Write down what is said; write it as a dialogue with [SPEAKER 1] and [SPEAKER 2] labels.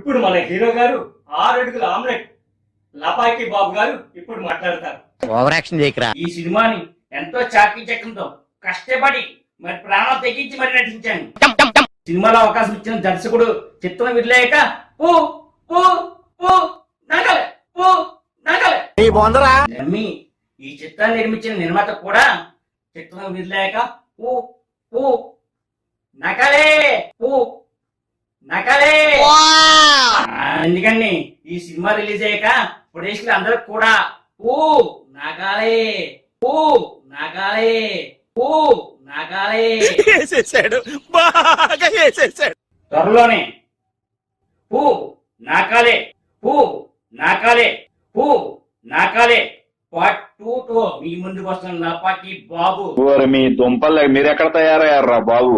[SPEAKER 1] ఇప్పుడు మన హీరో గారు 6 అడుగుల ఆమ్లెట్ లపాకి బాబు గారు ఇప్పుడు మాట్లాడతారు.
[SPEAKER 2] ఓవర్ యాక్షన్ చేయకరా.
[SPEAKER 1] ఈ సినిమాని ఎంతో చాకచక్యంతో కష్టపడి మరి ప్రాణం తెగించి మరి నటించాను. సినిమాలో అవకాశం ఇచ్చిన దర్శకుడు చిత్రం విడలేక పూ పూ పూ నగలే పూ నగలే నమ్మి ఈ చిత్రాన్ని నిర్మించిన నిర్మాత కూడా చిత్రం విడలేక పూ పూ నకలే పూ నకలే. ఎందుకని ఈ సినిమా రిలీజ్ అయ్యాక ప్రొడ్యూసర్లు అందరూ కూడా పూ నగాలే పూ నగాలే పూ నగాలే
[SPEAKER 2] బాగా వేసేసాడు.
[SPEAKER 1] త్వరలోనే పూ నాకాలే పూ నాకాలే పూ నాకాలే పార్ట్ 2 తో మీ ముందుకు వస్తున్న లపాకి బాబు.
[SPEAKER 3] మీ దుంపలు మీరెక్కడ తయారయ్యారా బాబు?